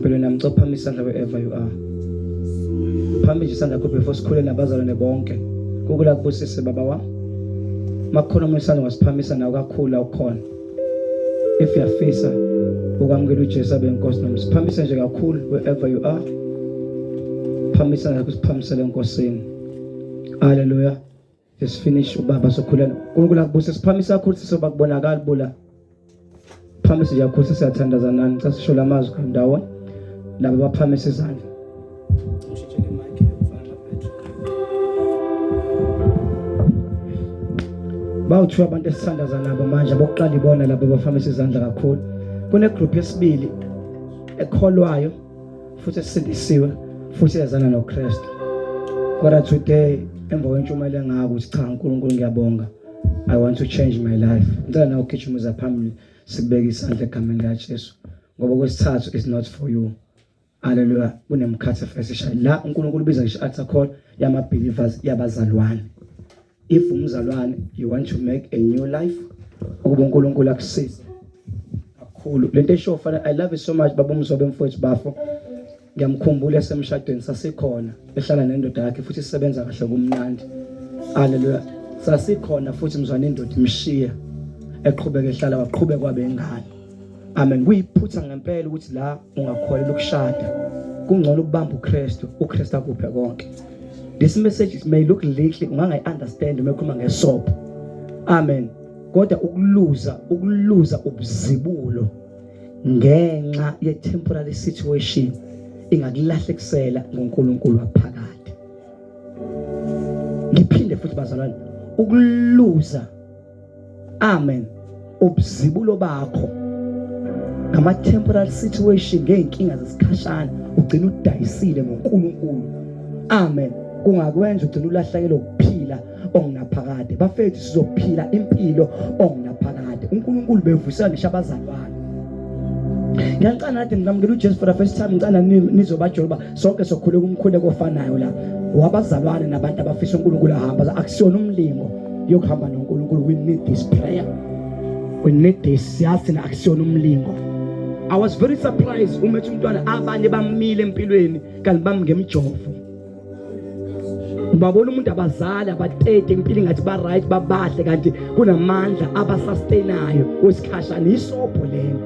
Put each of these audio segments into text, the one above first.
Phela namcopha isandla wherever you are. Phambili isandla yakho before sikhule nabazalwane bonke. Kukula kubusise baba wami. Makhona umsana wasiphamisa nawo kakhulu awukhona. If uyafisa ukwamukela uJesu abe inkosi nami siphamise nje kakhulu wherever you are. Phamisa nakho siphamisele enkosini. Hallelujah. Just finish ubaba sokhulana. Unkulunkulu akubuse siphamisa kakhulu sisobakubonakala bula. Phamisa yakho sisiyathandazana nani xa sisho lamazwi kandawo. Laba baphamise izandla. Ushitshele mic efana Petro. Bawuthiwa abantu esithandazana nabo manje abokuqala ibona laba baphamise izandla kakhulu. Kune group yesibili ekholwayo futhi esindisiwe futhi yazana noKristu. Kodwa today emva kwentshumayelo engako uthi cha uNkulunkulu ngiyabonga. I want to change my life. Ngicela nawe ukhichumuza phambili sibeke isandla egameni likaJesu ngoba kwesithathu is not for you. Hallelujah. Kunemkhatha fesisha la uNkulunkulu ubiza ngisho athi call yama believers yabazalwane. If umzalwane you want to make a new life ukuba uNkulunkulu akusize kakhulu. Lento esho fana I love you so much baba Mzobe mfowethu bafo. Ngiyamkhumbula esemshadweni sasikhona ehlala nendoda yakhe futhi isebenza kahle kumnandi. Hallelujah. Sasikhona futhi mzwane indoda imshiya eqhubeka ehlala waqhubeka kwabe ingane. Amen. Kuyiphutha ngempela ukuthi la ungakholelwa ukushada. Kungcono ukubamba uKristu, uKristu akuphe konke. This message may look little ungangayi understand uma ekhuluma ngesopo. Amen. Kodwa ukuluza ubuzibulo ngenxa ye temporary situation ingakulahlekisela ngoNkulunkulu waphakade. Ngiphinde futhi bazalwane ukuluza amen ubuzibulo bakho ngama temporary situation ngeenkinga zesikhashana ugcina udayisile ngoNkulunkulu. Amen. Kungakwenza ugcina ulahlekelwe ukuphila ongunaphakade. Bafethu sizophila impilo ongunaphakade. uNkulunkulu bevusela ngisho abazalwane. Ngiyacana nathi nginamukela uJesu for the first time ngicana nizobajola sonke sokhule kumkhuleko ofanayo la. Wabazalwane nabantu abafisa uNkulunkulu ahamba akusiyona umlingo yokuhamba noNkulunkulu. We need this prayer. We need this siyathi akusiyona umlingo. I was very surprised uma umntwana abanye bamile empilweni kanti bamngemjovo. Babona umuntu abazali abatete impilo ngathi ba right babahle kanti kunamandla abasustain-ayo wesikhashana isopho lelo.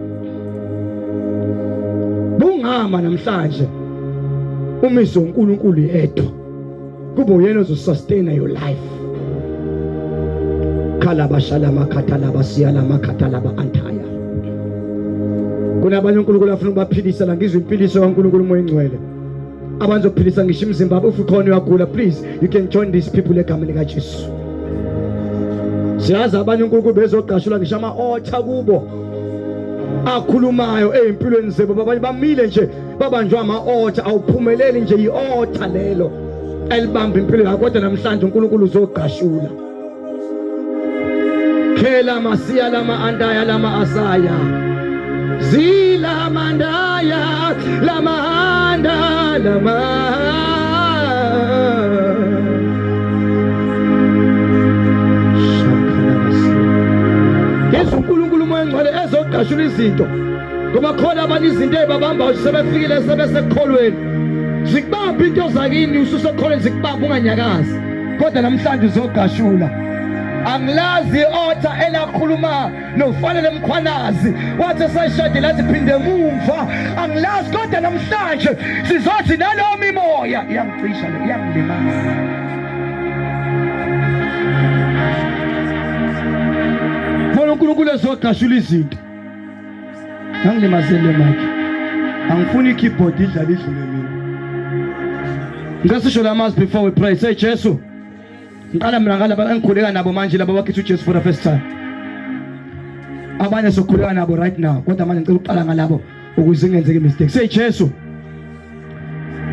Bungama namhlanje umiso uNkulunkulu yedwa kube uyena ozosustain your life. Khala bashala makhathala basiyala makhathala ba antaya. Kunabanye uNkulunkulu afuna ukubaphilisa la ngizwe impiliso kaNkulunkulu umoya engcwele. Abanzophilisa ngisho imizimba yabo ukhona uyagula please you can join these people egameni likaJesu. Siyazi abanye uNkulunkulu bezoqashula ngisho ama-altar kubo akhulumayo empilweni zabo babanye bamile nje babanjwa ama-altar awuphumeleli nje i-altar lelo elibamba impilo yakho kodwa namhlanje uNkulunkulu uzoqashula. Khela masiya lama andaya lama asaya zila mandaya lama anda lama Yesu uNkulunkulu umoya engcwele ezoqashula izinto ngoba khona abanye izinto ezibabamba sebefikile sebesekholweni zikubamba into zakini ususekholweni zikubamba unganyakazi kodwa namhlanje uzoqashula. Angilazi altar elakhuluma nofanele mkhwanazi wathi sayishade lathi phinde emumva angilazi kodwa namhlanje sizothi nalowo mimoya iyamcisha le iyamlimaza. Bona uNkulunkulu ezoqashula izinto angilimazele mike angifuni ikeyboard idlala idlule mina. Ngasisho lamazwi before we pray. Say Jesu ngicela mina ngalaba engikhuleka nabo manje laba bakhetha uJesu for the first time. Abanye sokhuleka nabo right now kodwa manje ngicela uqala ngalabo ukuze ingenzeke mistake. Say Jesu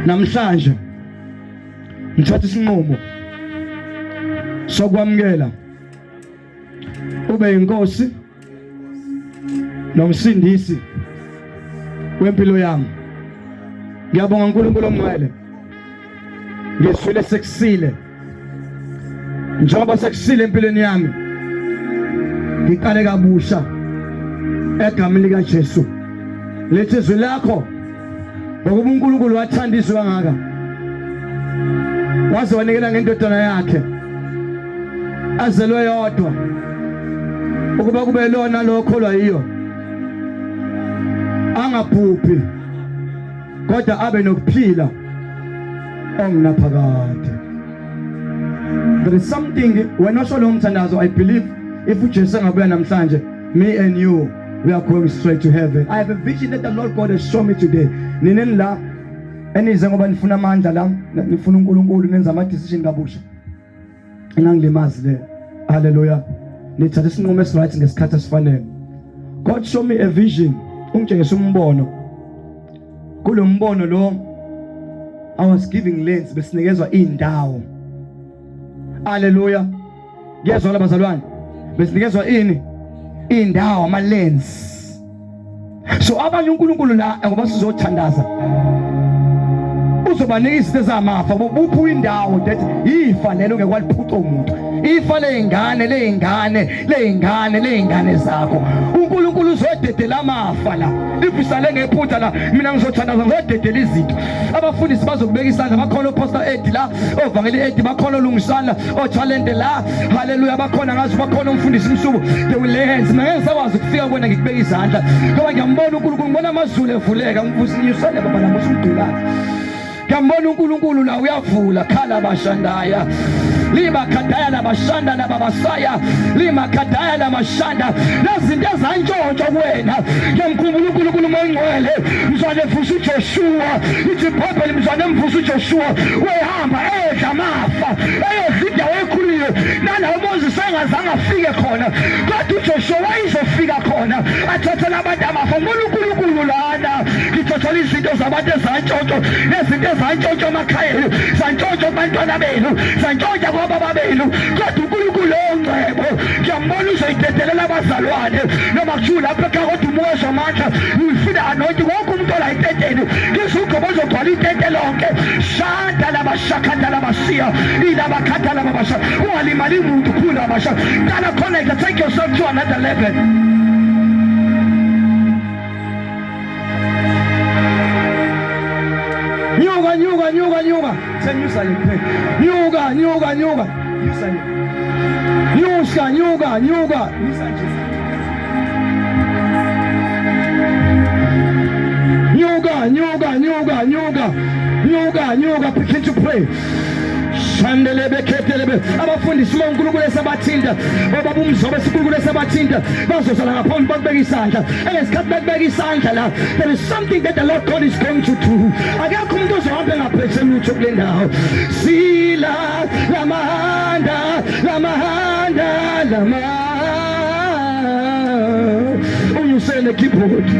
namhlanje ngithatha isinqumo sokwamukela ube inkosi nomsindisi wempilo yami. Ngiyabonga uNkulunkulu omngcwele ngiswele sekusile njengoba sekusile empilweni yami ngiqale kabusha egameni likaJesu. Lethi izwi lakho ngoba uNkulunkulu wathandiswa kangaka waze wanikela ngendodana yakhe azelwe yodwa ukuba kube lona lokholwa yiyo angaphuphi kodwa abe nokuphila ongunaphakade. There is something when washo lo mthandazo, I believe if uJesu angabuya namhlanje, me and you, we are going straight to heaven. I have a vision that the Lord God has shown me today. Nineni la enize ngoba nifuna amandla la, nifuna uNkulunkulu nenza ama decision kabusha. Engangilimazi le. Hallelujah. Nithatha isinqumo esiright ngesikhathi esifanele. God show me a vision. Ungitshengisa umbono. Kulo mbono lo I was giving lands besinikezwa indawo. Hallelujah. Ngiyezwa la bazalwane. Besinikezwa ini? Indawo ama lands. So abanye uNkulunkulu la ngoba sizothandaza. Uzobanika izinto zamafa buphu indawo that ifa lelo ngekwaliphuca umuntu. Ifa leingane zakho. uNkulunkulu uzodedela amafa la. Ifisale ngephutha la mina ngizothandaza ngizodedela izinto. Abafundisi bazokubeka isandla bakhona uPastor Ed la, ovangeli Ed bakhona olungisana, oTalente la. Hallelujah bakhona ngazi bakhona umfundisi Mzobe. They will lay hands. Mina ngisawazi ukufika bona ngikubeka izandla. Ngoba ngiyambona uNkulunkulu ngibona amazulu evuleka ngivusinyisane baba la musumdulazi. Ngiyambona uNkulunkulu la uyavula khala bashandaya. Lima kadaya la bashanda na babasaya. Lima kadaya la mashanda. Nazinto ezantshontsho kuwena. Ngiyamkhumbula uNkulunkulu mongcwele. Mzwane mvusa uJoshua. Ithi Bible mzwane mvusa uJoshua. Wehamba edla amafa. Eyodla wekhulile. Nalawo Moses engazange afike khona. Kodwa uJoshua wayezofika khona. Athathela abantu amafa. uNkulunkulu lana. Ngithothela izinto zabantu ezantshontsho. Nezinto ezantshontsho emakhaya. Zantshontsho abantwana benu. Zantshontsho baba benu. Kodwa uNkulunkulu ongcebo. Ngiyambona uzoyidedelela abazalwane. Noma kuthiwa lapha kodwa umoya wamandla. Ufika anointi wonke umuntu ola iteteni. Ngizugqobo uzogcwala itete lonke. Shanda labashakanda labasiya. Ilabakhatha labasha. Ungalimali umuntu khulu abasha. Dala connect, take yourself to another level. Nyuga. Tell you say nyuga. You say nyuga. You say nyuga. Begin to pray. Shandelebe ketelebe abafundisi boNkulunkulu esabathinta baba uMzobe siNkulunkulu esabathinta bazozala ngaphambi bakubeka isandla engesikhathi bakubeka isandla la. There is something that the Lord God is going to do. Akekho umuntu ozohamba ngaphethe lutho kule ndawo. Sila lamahanda uyusele keyboard.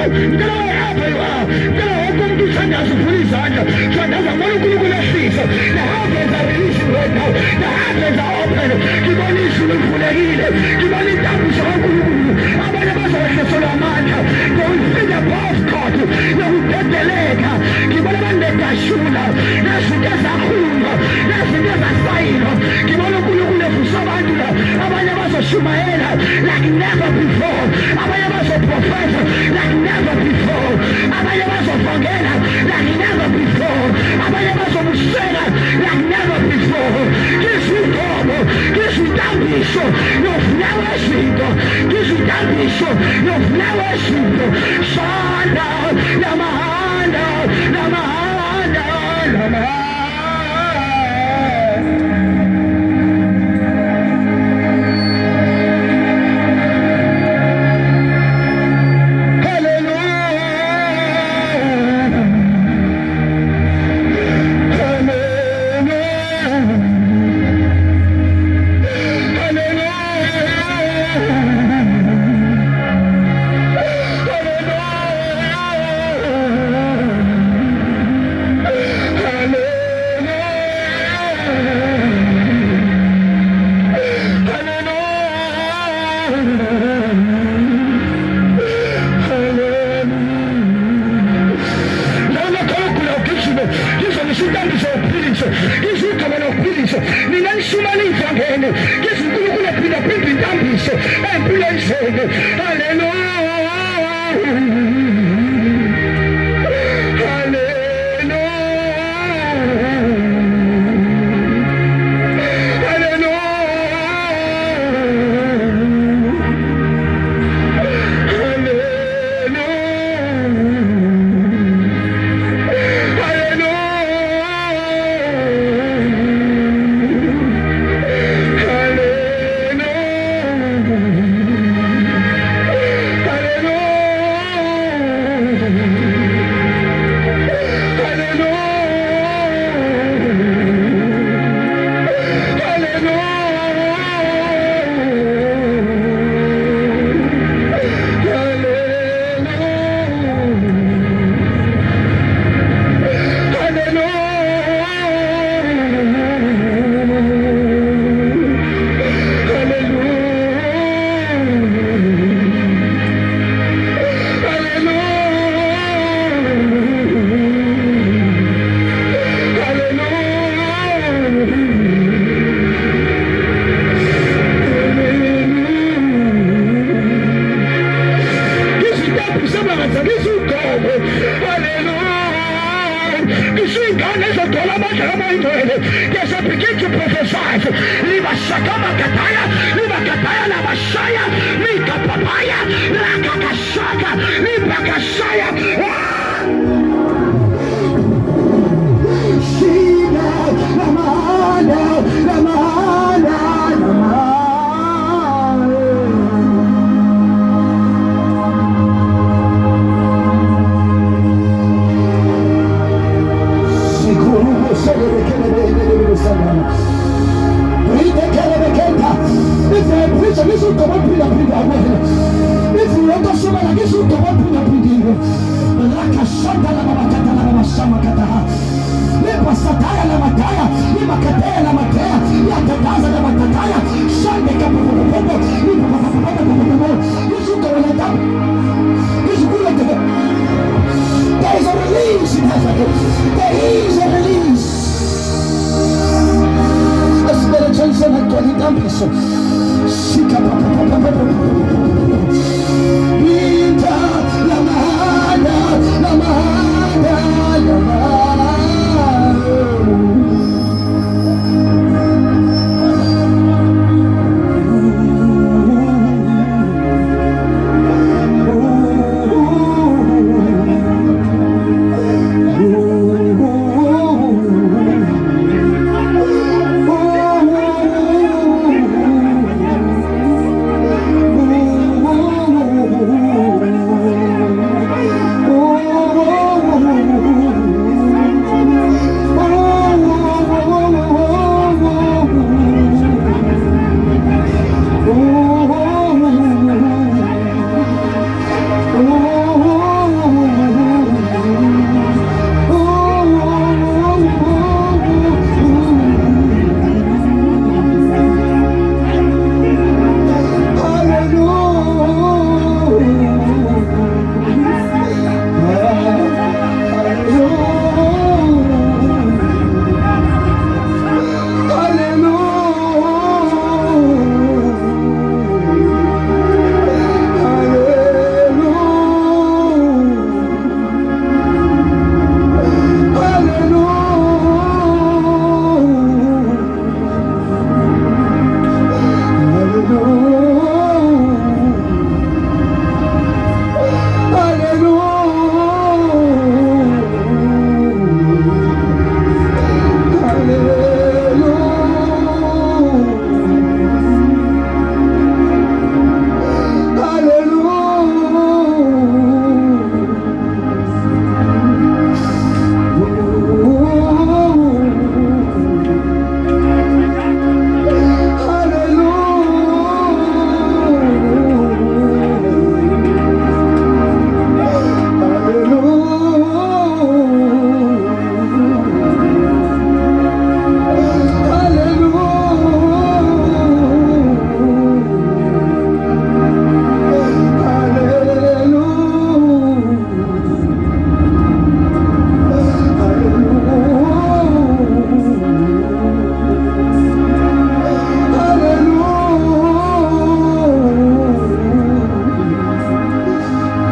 ngicela wherever you are, ngicela wonke umuntu uthandaza uphula izandla, thandaza ngoba uNkulunkulu ehlisa. The heavens are releasing right now. The heavens are open. Ngibona izulu livulekile, ngibona intambiso kaNkulunkulu. Abanye bazokwehlelwa amandla, they will feel the power of God, nokudedeleka. Ngibona abantu bedashula, nezinto ezakhuluma, nezinto ezasayinwa. Ngibona uNkulunkulu evusa abantu la, abanye bazoshumayela like never before, abanye bazoprofesa like never before, abanye bazovangela like never before, abanye bazobusela like never before. Ngizigobo, ngizidambiso, nofulawa ezinto, ngizidambiso, nofulawa ezinto. Shanda, lamahanda, lamahanda, lamahanda.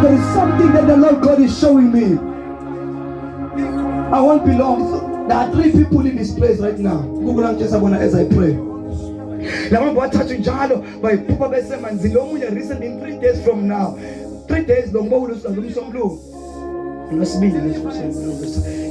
There is something that the Lord God is showing me. I won't belong. There are 3 people in this place right now. As I pray. Recently in 3 days from now. 3 days long.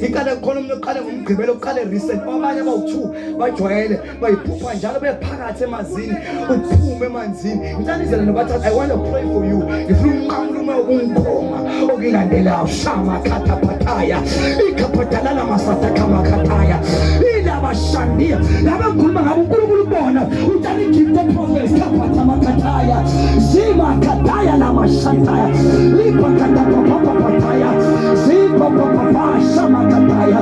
Ikale khona umuntu oqale ngomgqibelo oqale recent abanye abawu2 bajwayele bayiphupha njalo bephakathi emazini uphume emanzini intanizela nobathatha I want to pray for you ngifuna umqamulo uma ungikhoma okilandela ushama khataphataya ikaphatalana masata kama khataya ila bashandia laba ngikhuluma ngabo uNkulunkulu ubona utani give the prophets kaphatha makhataya zima khataya la mashantaya lipa katapapapataya zipa papa shama kataya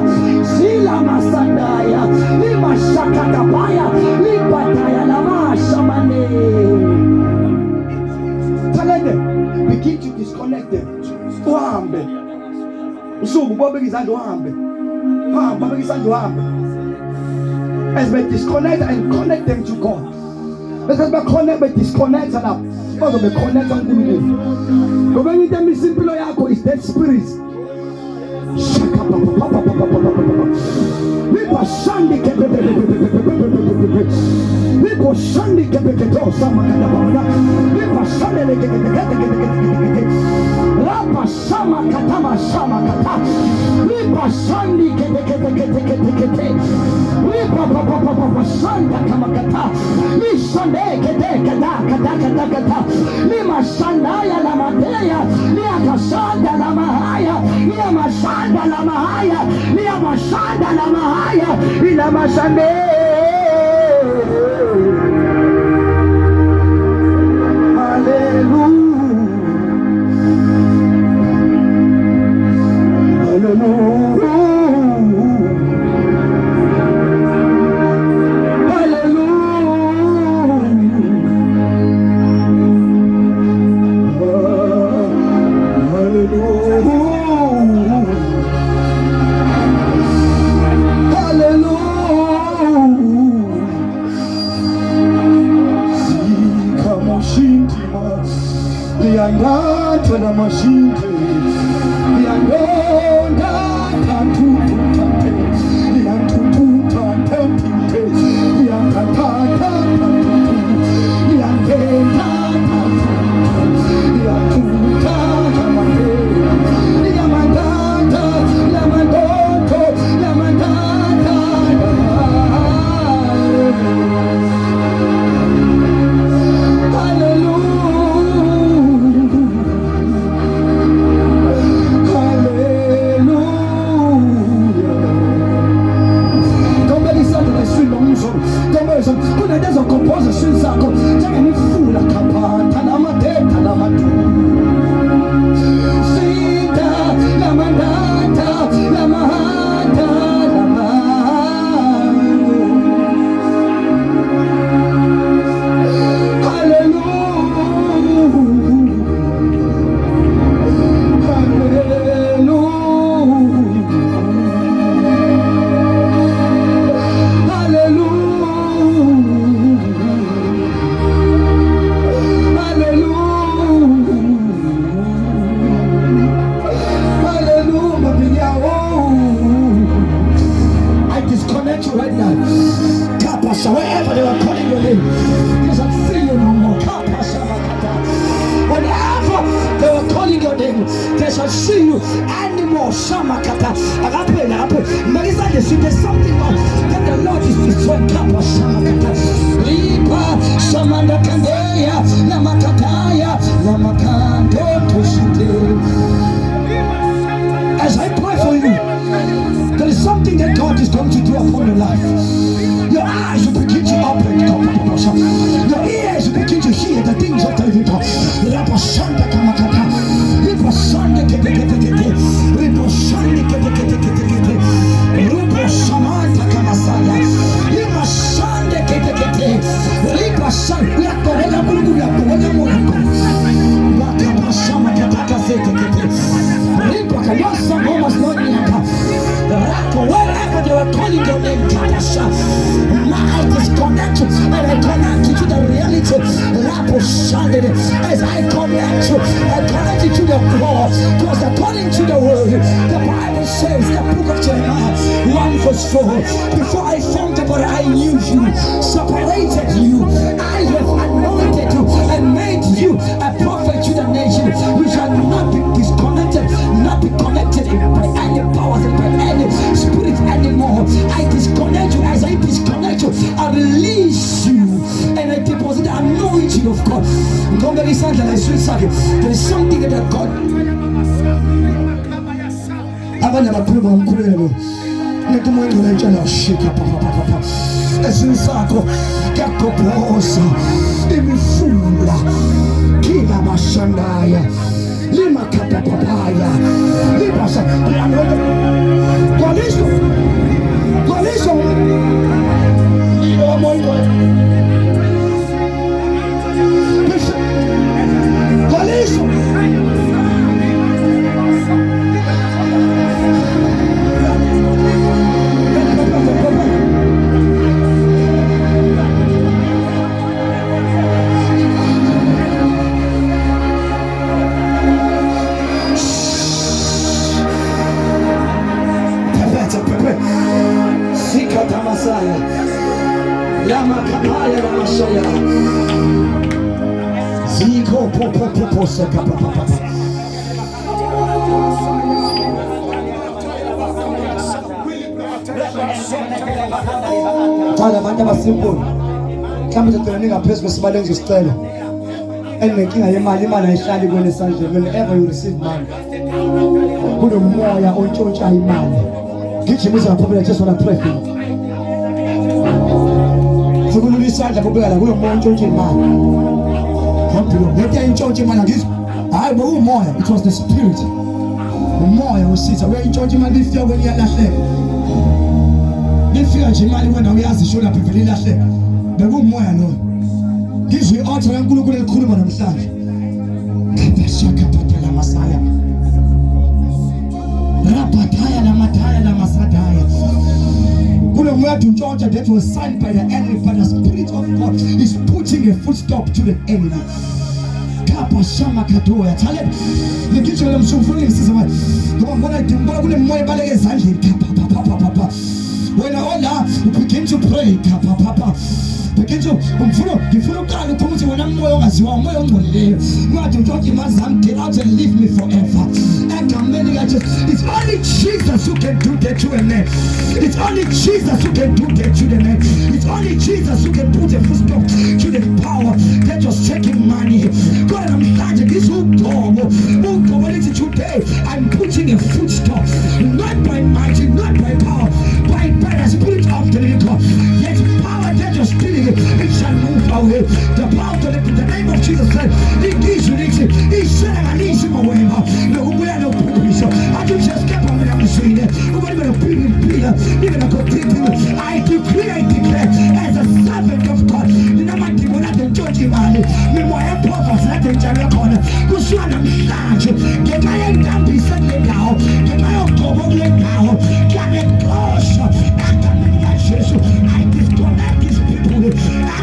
zila masandaya lima shakatapaya lipa taya la mashamane. Begin to disconnect them. Uhambe. Usuku ubabeka izandla uhambe. Ubabeka izandla uhambe. As we disconnect and connect them to God. Let's be connect, but disconnect and up. Because we connect on good. Ngoba into emisimpilo yakho is that spirit. Shaka papa. Lipa shandi Lipo shandi kepeketo sama kadabana. Lipa shandi Rapa sama katama sama kata. Lipa shandi kete. Lipa papa shanda kama kata. Lishande kata. Lima shanda ya la mateya. Lia shanda la mahaya. Lia shanda la mahaya. Lia shanda la mahaya. Ila mashande. As I pray for you, there is something that God is going to do upon your life. Your eyes will begin to open. Your ears will begin to hear the things of the living God. Marashanta kamakata. Lipo shande kete. Lipo shande kete. Lipo shamanta kamasaya. Lipo shande kete. Lipo shande. Ya korela bulu ya korela mwana. Maka shama kata kete. Lipo kayasa ngoma snoni yaka. Wherever they were calling your name, now I disconnect you and I connect you to the reality As I connect you to the cross, because according to the word, the Bible says, the book of Jeremiah 1:4, before I formed the body, I knew you, separated you, I have anointed you and made you a prophet to the nation. We shall not be disconnected, not be connected by any powers and by any spirit anymore. I disconnect you. As I disconnect you, I release you and I deposit the anointing of God. There is something that God abanye abakhuluma ngomkhuleko nethi umoya ngcwele entshela shika papa esisakho yakophosa imifula kila mashandaya lima kata papaya libasa kwaliso ilo moyo kwaliso Lama kapaya la masaya ziko popo seka papa tala abantu abasimple mhlawumbe sizogcina ngaphezulu kwesibalenzi isicelo enenkinga yemali imali ayihlali kwena esandleni. Whenever you receive money kunomoya ontshontsha imali ngijimuza ngaphobela just wanna pray for you. Kulula isandla kubeka la kulo muntu onke imali. Ngoba lethe intshontshe imali ngizo. Hayi bokumoya, it was the spirit. Umoya usitha uyintshontshe imali ifika kwena iyalahleka. Ifika nje imali wena uyazi isho lapha ivele ilahleka. Bekumoya lo. Ngizwe i-altar kaNkulunkulu elikhuluma namhlanje. Kapashaka patela masaya. Rapataya la mataya la masadaya. That was signed by the enemy, but the Spirit of God is putting a full stop to the enemy. Kapa shama katoya. Tell it. The kitchen of some food is when I do more ballet is papa. When I begin to pray, papa. Begin to when I'm more as you are more on not to talk in my son, get out and leave me forever. And it's only Jesus who can do that to a man. It's only Jesus who can do that to the man. It's only Jesus who can put a full stop to the power that was taking money. God, I'm starting this whole dog. Today, I'm putting a foot stop. Not by might, not by power, by the Spirit of the living God. Yet power that you're stealing, it shall move away. The power of the name of Jesus said, it is unity. He said, I need him away. No, we are no police. I just kept on the scene. We're going to bring him, Peter. We're going to go take him. I declare, as a servant of God, you know what you want to judge him on it. Meanwhile, prophets, let them tell your corner. Go show them large. Get my hand down, be set down. Get my own cover down. Can it close? I disconnect these people. I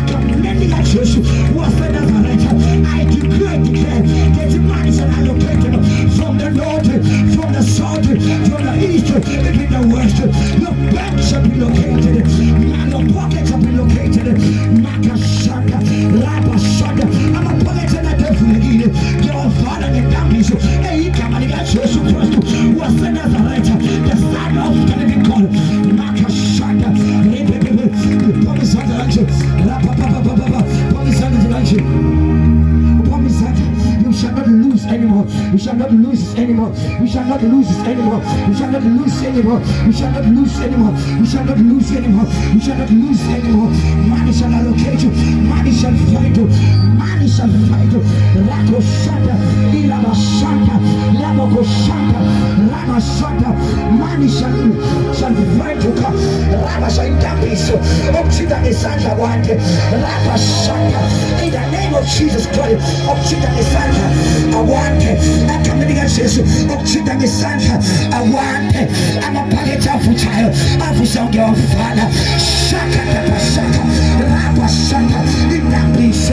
command Jesus. What's the Nazareth? I declare that the money is allocated from the north, from the south, from the east, even the west. Your banks shall be located. Your pockets shall be located. Marashanta, Marashanta. I'm a pocket and I definitely your father and damage. Hey, come on, Jesus Christ. What's the Nazareth? The son of the living God. Marashanta. Promise on the action. Promise on the action. Promise that you shall not lose anymore. You shall not lose anymore. You shall not lose anymore. You shall not lose anymore. You shall not lose anymore. You shall not lose anymore. You shall not lose anymore. Money shall allocate you. Money shall fight you. Money shall fight you. Rako Shanta, Ilama Shanta, Lamako Shanta, Rama Shanta. Money shall fight you. Rama Shanta Piso. Oxida Esanja Wante. Rama Shanta. In the name of Jesus Christ. Oxida Esanja. I want it. I come against Jesus. Oxida Esanja. I want it. I'm a packet of child. I'm a son of father. Shaka Shaka. Rama Shanta. In that piece.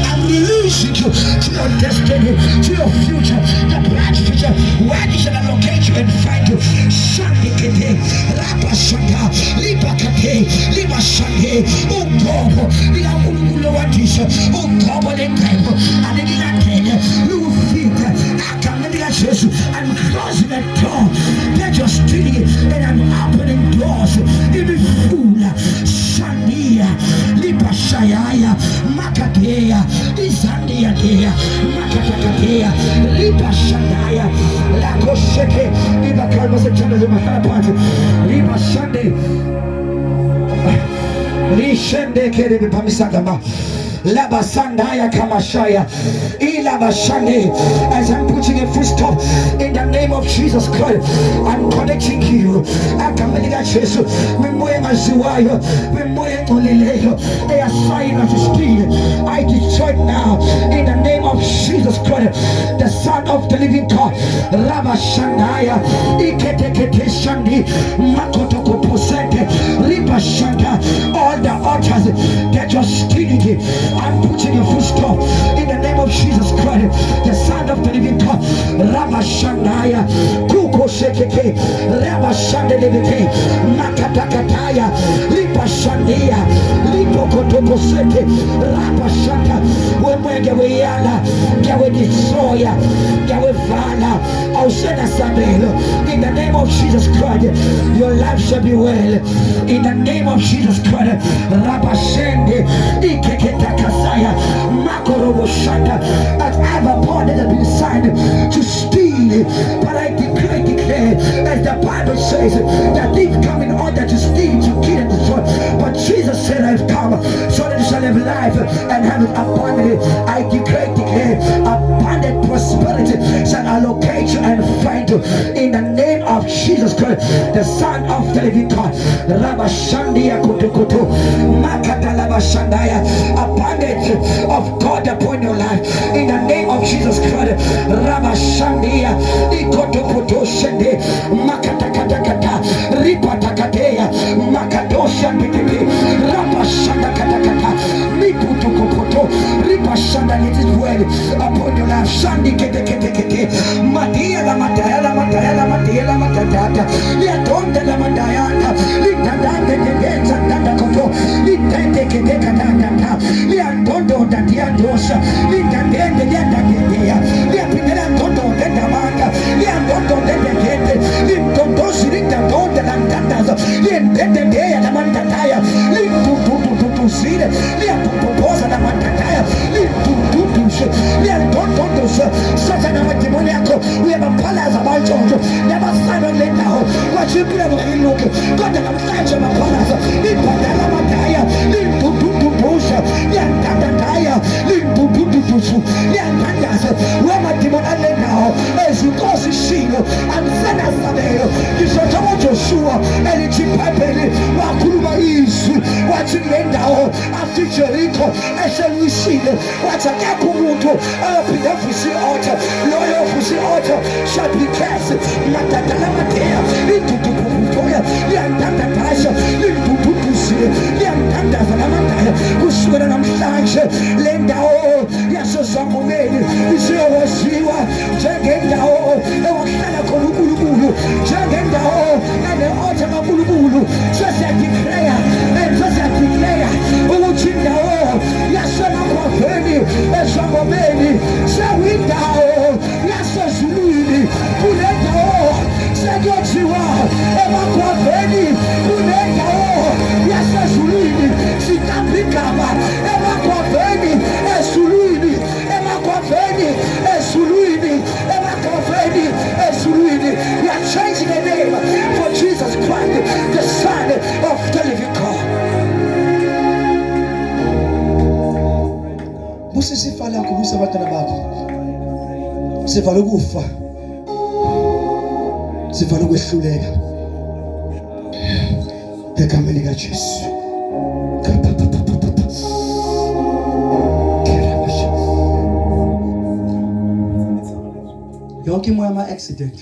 I'm releasing you to your destiny, to your future, the bright future. Where they shall locate you and find you. Shandikete, Rapashanda, Lipakate, Limashande, Ugobo, Liamulo Watisha, Ugobo Lembo, and Lilatene, Lufita, Akamania Jesus, I'm closing the door. They're just stealing and I'm opening doors. In the fool, Shandia, Lipashaya, Makatea, Izandia, Makatakatea, Lipashandaya, Lakosheke, Liba Kalmas and Channels in my party, Liba Shande, Lishende Kede Pamisagama. Labasandaya Kamashaya Ilabashande. As I'm putting a full stop in the name of Jesus Christ, I'm connecting you. Akameliga Jesu, Memoya Mazuayo, Memoya Olileyo. They are trying to steal. I destroy now in the name of Jesus Christ, the Son of the Living God. Labashandaya Iketekete Shandi Makotoko Posete Libashanda. All the altars that you're stealing it, I'm putting a full stop in the name of Jesus Christ, the Son of the Living God. Ramashandaya, Kuko Shekeke, Ramashandeleveke, Makatakataya, Lipashandia, Lipokotokosete, Rapashata, Wemwege Weyala, Gawe Destroya, Gawe Vala, Ausena Sabelo, in the name of Jesus Christ, your life shall be well. In the name of Jesus Christ, Rabashende, Ikeketaka. Makorobo Shanda, as ever upon it has been signed to steal, but I declare, as the Bible says, that thief come in order to steal, to kill and destroy. But Jesus said, I've come so that you shall have life and have it abundantly. I declare, abundant prosperity shall allocate you and find you in the name of Jesus Christ, the Son of the Living God. Rabashandia Kutukutu, Makatalabashandaya, abundant of God upon your life in the name of Jesus Christ. Rabashandia Ikotokoto Shende Makatakatakata Ripatakatea Makadoshandikete Rabashandakatakata Miputukopoto Ripashanda. It is well upon your life. Shandikete Matia la Mataya la Mataya la Matia la Matata Liatonda la Matayana Litadande Denza Dandakoto Litendekete Katanda Liantondo Datiandosa Litandende Yandakea Liapinera Tondo Dendamanda Liantondo Dendekete Litondosi Litadonda Landandaza Liendende Dea la Mandataya Lintutusire Liapoposa la Mandataya Lintutus Liantondos Satana Matrimoniaco. We have a palace of our children. Never silent let now. What you never look. God have such a palace. In Padala Mataya, in Pusha, Yantataya, in Putu, Yantatas, where my demon let now. As you cause a shield and send us away. You shall come out Joshua and it's in Papeli, Wakuma is watching them now after Jericho. I shall receive what's a Kaputo, up in the Fusi altar, loyal Fusi altar shall be cast. Matatamatea, into Putoya, Yantatasha, into Putusi, Yantatamata, Uswanam Sanche, Lendao, Yaso Samomedi, Isio Siwa, Jagendao, Wakana Kulubulu, Jagendao, and the altar of Bulubulu, just as declare, and just as declare, Uchindao, Yasana Kwafeni, Esamomedi, Sawindao, Yasa Zuli, Puletao, Sagotiwa, Eva Kwafeni, Puletao, Yasa Zuli, Sitapikama, Eva Kwafeni, Esulini, Eva Kwafeni, Esulini, Eva Kwafeni, Esulini. We are changing the name for Jesus Christ, the Son of the Living God. Musisifala kubusa abatana bakho. Sivala ukufa. Sivala ukwehluleka. Egameni likaJesu. Yonke imoya ama accident.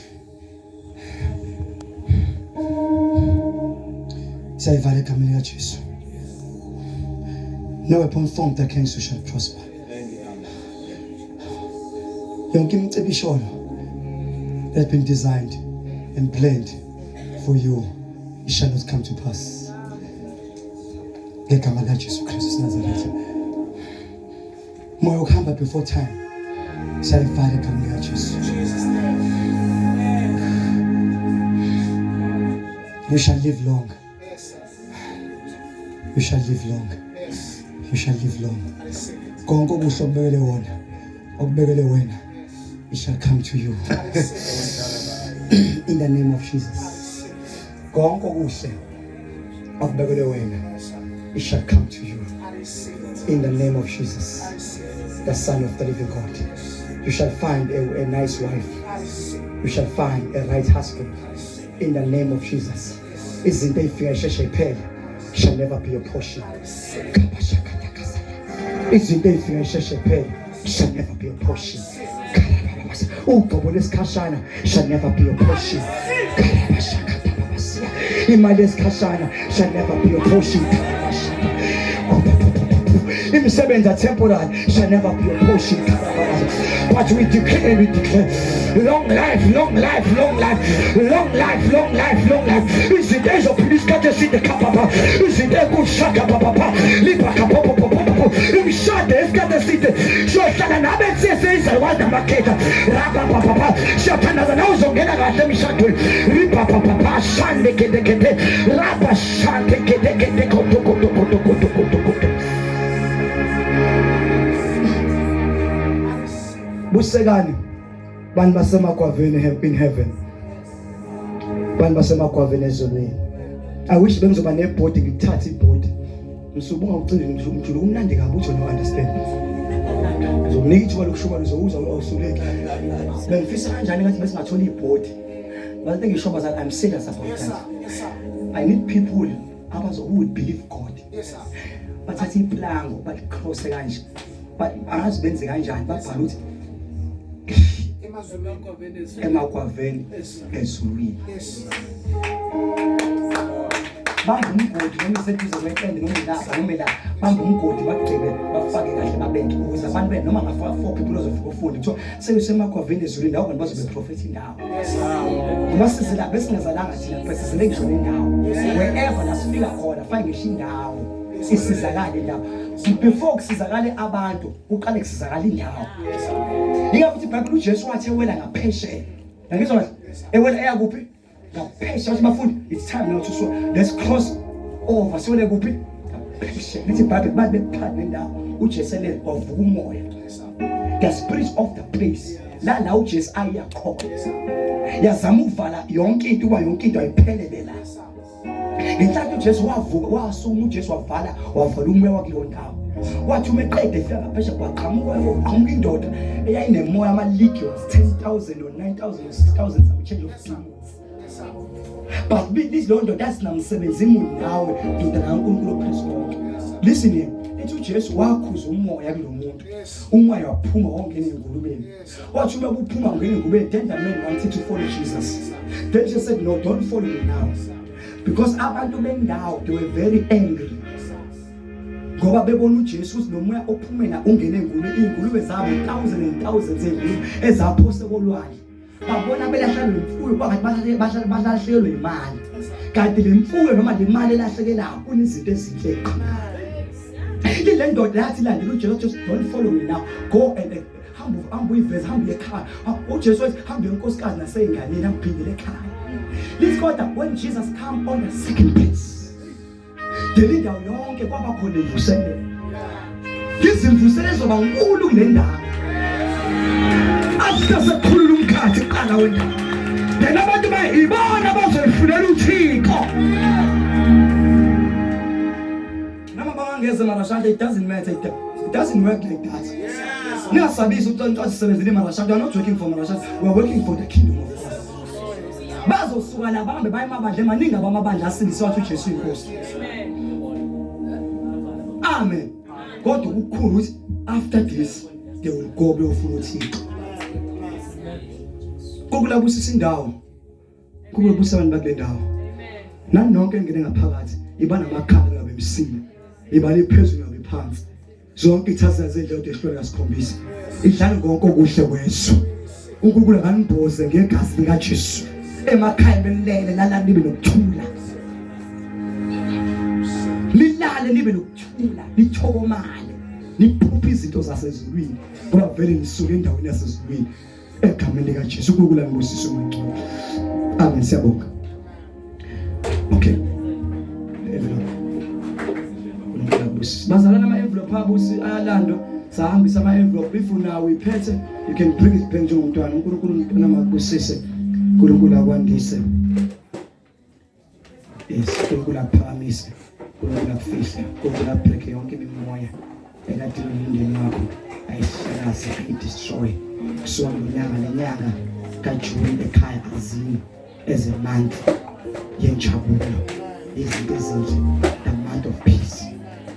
Sivala egameni likaJesu. No weapon formed against you shall prosper. Yonke imicibisholo has been designed and planned for you, it shall not come to pass. Ngegama likaJesu Kristu Nazareth. Moya ukuhamba before time. Siyalivala igama likaJesu. You shall live long. You shall live long. You shall live long. Konke okuhle okubekele wona, okubekele wena, it shall come to you. In the name of Jesus. Konke okuhle okubekele wena, it shall come to you. In the name of Jesus, the Son of the living God. You shall find a nice wife. You shall find a right husband. In the name of Jesus. Izinto ezifika isheshe iphela shall never be your portion. Izinto ezifika isheshe iphela shall never be your portion. Ugobo lesikhashana shall never be your portion. Imali esikhashana shall never be your portion. Imisebenzi temporary shall never be your portion. But we declare, long life, long life, long life, long life, long life, long life. Is the days of police got to see the kapapa. Is the day good shaka papa. Lipa kapopo. If shot this got to see the show Satan Abbott says I want the market. Rapa papa. Shot another nose on get a let me shot to Ripa papa. Shande get Rapa shande get Busekani bantu baseMagwaveni in heaven, bantu baseMagwaveni Ezulwini. I wish bengizoba nebhodi ngithathe ibhodi ngisubuka ucinde umjulu umnandi kabi uthi no understand ngizokunika ithuba lokushuma lizokuza awusuleki bengifisa kanjani ngathi bese ngathola ibhodi but I ngisho bazali I'm serious about that. I need people who would believe God. Bathatha iplango balicross kanje but angazi benze kanjani babhala uthi Magwaveni Ezulwini. Bamba umgodi noma iseduze kweqende noma la bamba umgodi bagcine bafake kahle babeke ukuze abantu be noma ngafaka 4 people ozofika ufunda kuthiwa seyiseMagwaveni Ezulwini lawo bantu bazobe prophet indawo. Ngoba sizela besingazalanga thina besizele ngisho nendawo. Wherever nasifika khona fake ngisho indawo. Isizakale lapho. Before kusizakale abantu uqale kusizakale indawo. Ingakuthi iBhayibheli uJesu wathi ewela ngaphesheya. Ngizwa manje ewela eya kuphi? Ngaphesheya bathi bafundi it's time now to so let's cross over. Siwele kuphi? Ngaphesheya. Lithi iBhayibheli babe phakathi nendawo uJesu ele wavuka umoya. The spirit of the place. La uJesu ayakhona. Yazama uvala yonke into kuba yonke into ayiphelele la. Ngenhlanhla uJesu wavuka wasukuma uJesu wavala umoya wakuleyo ndawo. Wathi umeqede efika ngaphesheya kwaqhamuka indoda eyayinemoya ama-legions 10,000 or 9,000 or 6,000 some change of demons. But this ndoda yasinamsebenzi imuni nawe ndoda kaNkulunkulu ophezu konke. Listen here, ethi uJesu wakhuza umoya kulo muntu. Umoya waphuma wongena engulubeni. Wathi uma uphuma ungena engulubeni, then the man wanted to follow Jesus. Then Jesus said, no, don't follow me now. Because abantu bendawo they were very angry. Ngoba bebona uJesu nomoya ophumela ungene ingulube zabo thousands and thousands ezingulube ezaphose kolwandle. Babona belahla lemfuyo bangathi bahlahlelwe imali. Kanti lemfuyo noma lemali elahlekelayo kunezinto ezinhle eqhamuka. Le ndoda yathi landela uJesu, just don't follow me now. Go and hamba uyiveza hamba ekhaya. uJesu wathi hamba enkosikazi naseyinganeni amphindele ekhaya. Let's go that when Jesus come on the second place. Delindawo yonke kwaba khona imvuselo. Izimvuselo ezoba nkulu kule ndawo. Afika sekhulula umkhathi uqala wena. Yena abantu bayibona bazoyifunela uThixo. Nama bangeze Marashanta, it doesn't matter. It doesn't work like that. Ningasabisi uConto asisebenzele Marashanta. We are not working for Marashanta. We are working for the kingdom of God. Bazosuka labambe bayimabandla emaningi abamabandla asindiswa uJesu inkosi. Amen. God ukukhulu ukuthi after this they will go beyofuna uThixo. Kokulabusisa indawo. Kube busa abantu bakule ndawo. Nani nonke engene ngaphakathi iba namakhala ngabe emsini. Iba liphezulu ngabe phansi. zonke ithaza zendlela uDeshwele kasikhombisa idlala konke okuhle kweso uNkulunkulu akanibhoze ngegazi lika Jesu emakhaya belele nalala nibe nokuthula lilale nibe nokuthula lithokomale niphuphe izinto zasezulwini ngoba vele nisuke endaweni yasezulwini egameni lika Jesu uNkulunkulu angibusise umngcwabo amen siyabonga okay bazalana ama-envelope abo ayalandwa sahambisa ama-envelope if unawo iphethe you can bring it back njengomntwana uNkulunkulu umntwana makubusise uNkulunkulu akwandise yes uNkulunkulu aphakamise uNkulunkulu akufihle uNkulunkulu abreak yonke imimoya ekadini umndeni wakho ayishakaze ayidestroy kusona nenyanga kaJuni ekhaya azini ezemanti yenjabulo izinto ezinje the month of peace.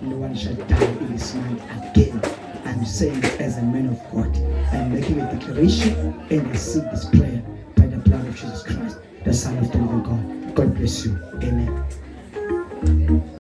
No one shall die in this month again. I'm saying it as a man of God. I'm making a declaration and I seal this prayer by the blood of Jesus Christ, the Son of the living God. God bless you. Amen.